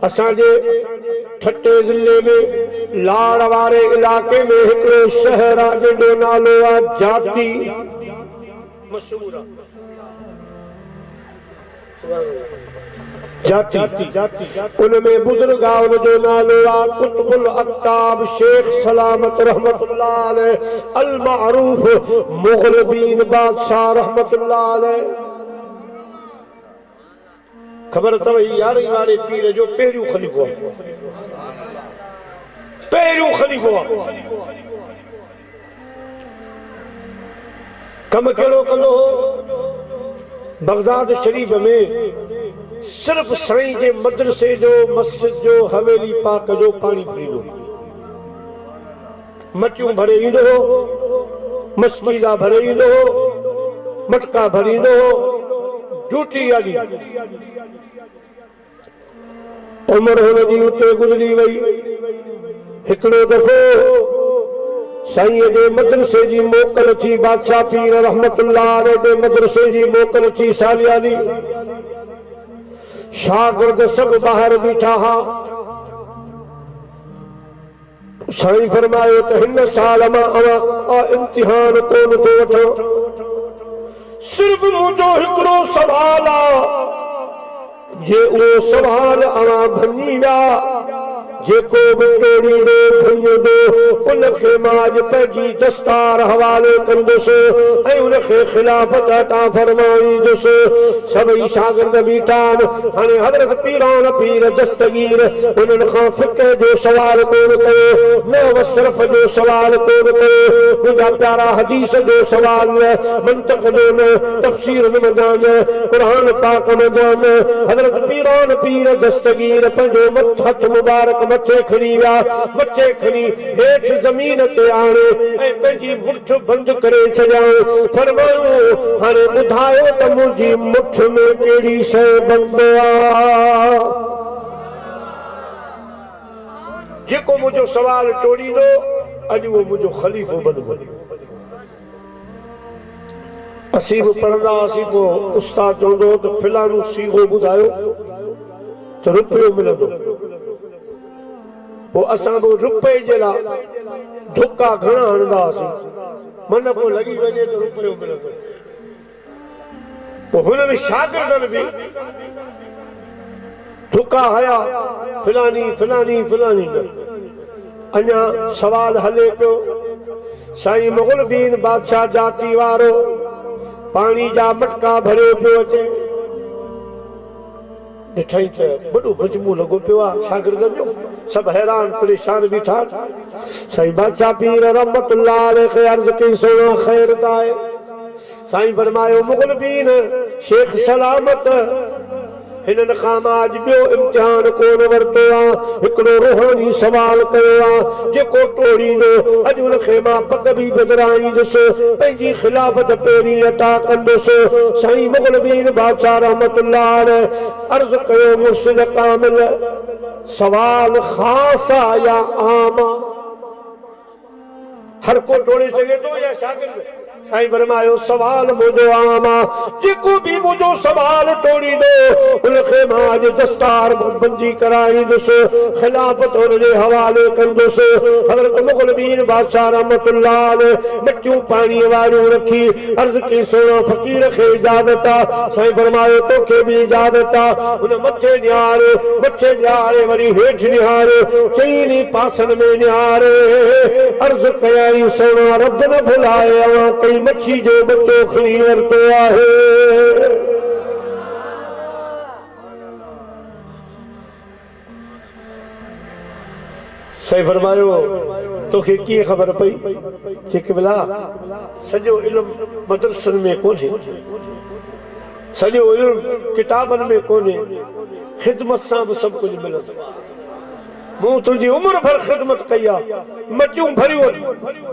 असांजे ठट्टे ज़िले में लाड़ वारे इलाके में हिकिड़ो शहर आहे जंहिंजो नालो आहे जाती। मशहूर आहे जाती। उनमें बुजुर्ग आहे, उनजो नालो आहे कुतुबुल अक्ताब शेख सलामत रहमतुल्लाह अलैह अल मारूफ मुग़रबीन बादशाह रहमतुल्लाह अलैह। खबर अथव 11 वारे पीर जो पहिरियों ख़लीफ़ो आहे, पहिरियों ख़लीफ़ो आहे। कम कहिड़ो कंदो हो? बगदाद शरीफ में सिर्फ साईं जे मदरसे जो, मस्जिद जो, हवेली पाक जो पानी पींदो, मटियूं भरे ईंदो हो, मस्कीला भरे ईंदो हो, मटका भरींदो हो, ड्यूटी आगी। उम्र हुनजी उते गुज़री वई। हिकिड़ो दफ़ो साईं जे मदरसे जी मोकल थी, बादशाह पीर रहमतुल्लाह अलैह जे मदरसे जी मोकल थी सालियानी। शागिर्द सब बाहर बीठा हा। साईं फरमायो त हिन साल मां अवां इम्तिहान कोन थो वठां, सिर्फ मुंहिंजो हिकिड़ो सवाल आहे, जे उहो सवाल अवां भञी विया, जेको बि तोड़ींदो भञंदो उनखे मां अॼु पंहिंजी दस्तार हवाले कंदुसि ऐं उनखे खिलाफ़त अता फरमाईंदुसि। सभई शागिर्द बीठा आहिनि। हाणे हज़रत पीरान पीर दस्तगीर उन्हनि खां फ़िक़ह जो सवाल कोन कयो, न सिर्फ़ जो सवाल कोन कयो, मुंहिंजा प्यारा हदीस जो सवाल न, मंतक जो न, तफ़सीर न ॼाण, क़ुरान पाक न ॼाण। हज़रत पीरान पीर दस्तगीर पंहिंजो हथ मुबारक मथे खणी विया, मथे खणी हेठि ज़मीन ते आणे ऐं पंहिंजी मुठ बंदि करे छॾियाऊं। फरमायो हाणे ॿुधायो त मुंहिंजी मुठ में कहिड़ी शइ बंदि आहे? जेको मुंहिंजो सवाल टोड़ींदो अॼु उहो मुंहिंजो ख़लीफ़ो बणिबो। असीं बि पढ़ंदा हुआसीं, पोइ उस्ताद चवंदो त फिलानो सीगो ॿुधायो त रुपयो मिलंदो। पोइ असां बि रुपए जे लाइ धोखा घणा हणंदा हुआसीं, मन पोइ लॻी वञे त रुपयो मिलंदो। पोइ हुननि शागिर्दनि बि धोखा हया, फिलानी फिलानी फिलानी न। अञा सवाल हले पियो। साईं मुग़लबीन बादशाह जाती वारो पानी जा मटका भरे पियो अचे। ॾिठई त वॾो मजमू लॻो पियो आहे शागिर्दनि जो, सभु हैरान परेशान बीठा। साईं बादशाह पीर रहमतुल्लाह अलैह खे अर्ज़ कई, सोना ख़ैर त आहे? साईं फरमायो मुग़लबीन शेख सलामत हिननि खां मां अॼु ॿियो इम्तिहान कोन वरितो आहे, हिकिड़ो रूहानी सवाल कयो आहे, जेको टोड़ींदो अॼु हुनखे मां पग बि बदिराईंदुसि, पंहिंजी खिलाफ़त पहिरीं अता कंदुसि। साईं मुग़लबीन बादशाह रहमतुल्लाह अलैह अर्ज़ कयो, मुर्शिद कामिल सवाल ख़ास आहे या आम आहे? हर को टोड़े सघे थो या शागिर्द? साईं फरमायो सवाल मुंहिंजो आम आहे, जेको बि मुंहिंजो सवाल टोड़ींदो उनखे मां अॼु दस्तार बंदी कराईंदुसि, खिलाफ़त हुनजे हवाले कंदुसि। हज़रत मुग़लबीन बादशाह रहमतुल्लाह अलैह मटियूं पाणीअ वारियूं रखी अर्ज़ कई, सोना फ़क़ीर खे इजाज़त आहे? साईं फरमायो तोखे बि इजाज़त आहे। हुन मथे निहारे वरी हेठि निहारे, चईनी पासनि में निहारे अर्ज़ कयाई, सोना रब न भुलाए अवां कई मच्छी जो बच्चो खणी वरितो आहे। साईं फरमायो तोखे कीअं ख़बर पई? चई भला सॼो इल्मु मदरसनि में कोन्हे, सॼो इल्मु किताबनि में कोन्हे, ख़िदमत सां बि सभु कुझु मिलंदो। मूं तुझी उम्र भर खिदमत कई आहे, मचूं भरियूं,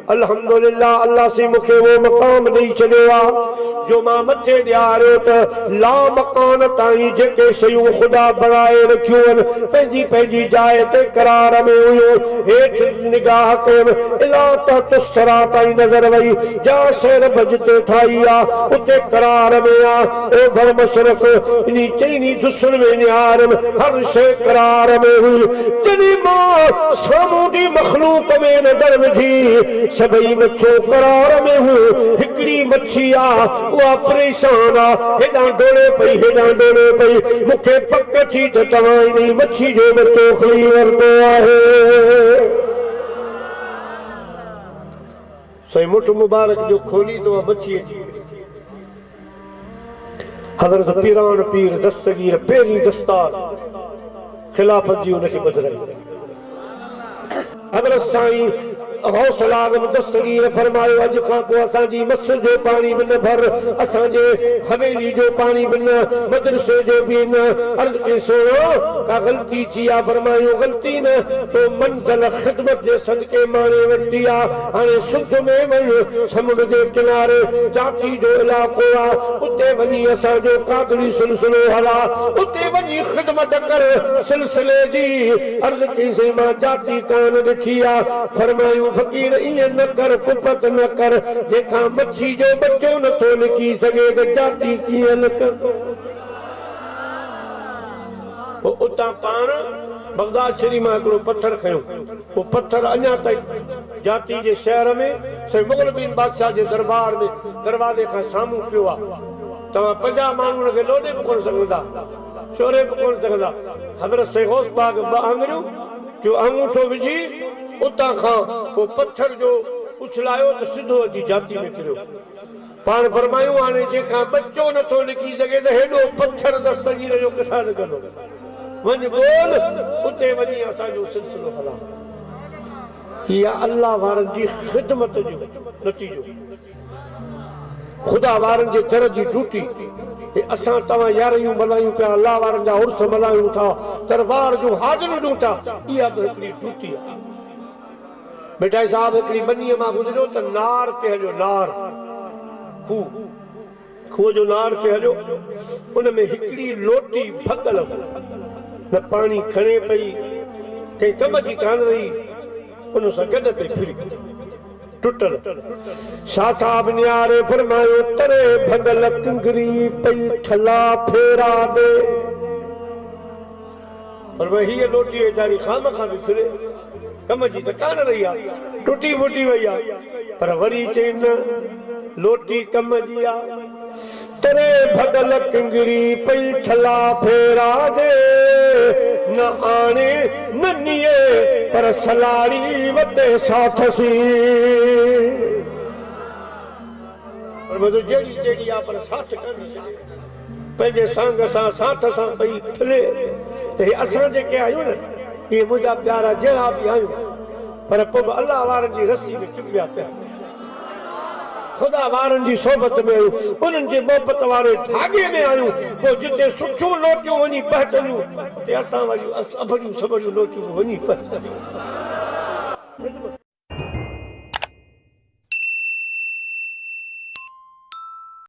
अल्हम्दुलिल्लाह अल्लाह से मूंखे वो मक़ाम ॾेई छॾियो आहे जो मां मथे ॾियारियो त ला मकान ताईं जेके शयूं ख़ुदा बणाए रखियूं आहिनि पंहिंजी पंहिंजी जाइ ते करार में हुयूं। हेठि निगाह कयुमि इला तहत सरा ताईं नज़र वई, जा शइ रब जिते ठाही आहे उते करार में आहे। ओभर मशरक़ इन चईनी दुस्सुन में निहारियमि, हर शइ करार में हुई। जॾहिं मां सामूंडी मख़लूक में नज़र विधी सभई मच्छो करार में हूं। हिकिड़ी मच्छी आहे उहा परेशान आहे, हेॾां डोड़े पई हेॾां डोड़े पई। मूंखे पक थी त तव्हां इन मच्छी जो बचो खणी वरितो आहे। सही मुठ मुबारक जो खोली तो मच्छी अची हज़रत पीरान पीर दस्तगीर पहिरीं दस्तार खिलाफत जी उनखे ॿधाई। हज़रत साईं हौसला आलम दस्तगीर फरमायो अॼु खां पोइ असांजी मस जो पाणी बि न भर, असांजे हवेली जो पाणी बि न, मदरसे जो बि न। अर्ज़ कई सुनो का ग़लती थी आहे, फरमायो ग़लती न तो मंज़िल ख़िदमत जे सदके माणे वरिती आहे। हाणे सिध में वञ, समुंड जे किनारे जाती जो इलाइक़ो आहे, उते वञी असांजो कादरी सिलसिलो हला, उते वञी ख़िदमत कर सिलसिले जी। अर्ज़ कई सही मां जाती कान ॾिठी आहे। फरमायूं फ़कीर ईअं न कर, कुपत न कर, जेका मच्छी जो बच्चो नथो लिकी सघे त जाती कीअं लिकंदो। उतां पाण बगदाद शरीफ़ मां हिकिड़ो पत्थर खयो, वो पत्थर अञा ताईं जाती जे शहर में सही मुग़ल बिन बादशाह जे दरबार में दरवाज़े खां साम्हूं पियो आहे। तव्हां 50 माण्हुनि खे लोॾे बि कोन सघंदा, शोरे बि कोन सघंदा। हज़रत से गौस पाक 2 आङुरियूं जो अंगूठो विझी उतां खां वो पत्थर जो उछलायो त सिधो अची जाती में किरियो। पाण फरमायूं हाणे जेका बच्चो नथो लिकी सघे त हेॾो पत्थर दस्तगीर जो किथां निकिरंदो। वञ बोल उते वञी असांजो सिलसिलो हला। इहा अल्लाह वारनि जी ख़िदमत जो नतीजो, ख़ुदा वारनि जे दर जी ड्यूटी। असां तव्हां यारियूं मल्हायूं पिया, अल्लाह वारनि जा उर्स मल्हायूं था, दरबार जूं हाज़िरियूं ॾियूं था, इहा बि हिकिड़ी ड्यूटी आहे। मिठाई साहब हिकिड़ी बनीअ मां गुज़रियो त नार ते हलियो, नार खूह जो नार ते हलियो, उन में हिकिड़ी लोटी भॻल न पाणी खणे पई, कंहिं कम जी कान रही, उन सां गॾु पई फिरी टुटल। शाह साहब नियारे फरमायो तरे भॻल किंगरी पई ठला फेरा ॾे। पर भई हीअ लोटी वेचारी खाम खां बि फिरे, कम जी त कान रही आहे, टुटी फुटी वई आहे। पर वरी चई न लोटी कम जी आहे। तरे भॻल किंगरी पई ठला फेरा ॾे, न आणे न निए पर सलाड़ी वते साथसी। पर मज़ो जहिड़ी जहिड़ी आहे पर साथ कान छॾे, पंहिंजे संग सां साथ सां पई फिरे। त असां जेके आहियूं न इहे मुंहिंजा प्यारा जहिड़ा बि आहियूं, पर पोइ बि अल्लाह वारनि जी रस्सी में चुपिया पिया, ख़ुदा वारनि जी सोबत में आहियूं, उन्हनि जे मोहबत वारे धागे में आहियूं। पोइ जिते सुठियूं लोटियूं वञी पहुचंदियूं उते असां वरी सबरियूं लोटियूं वञी पहुचंदियूं।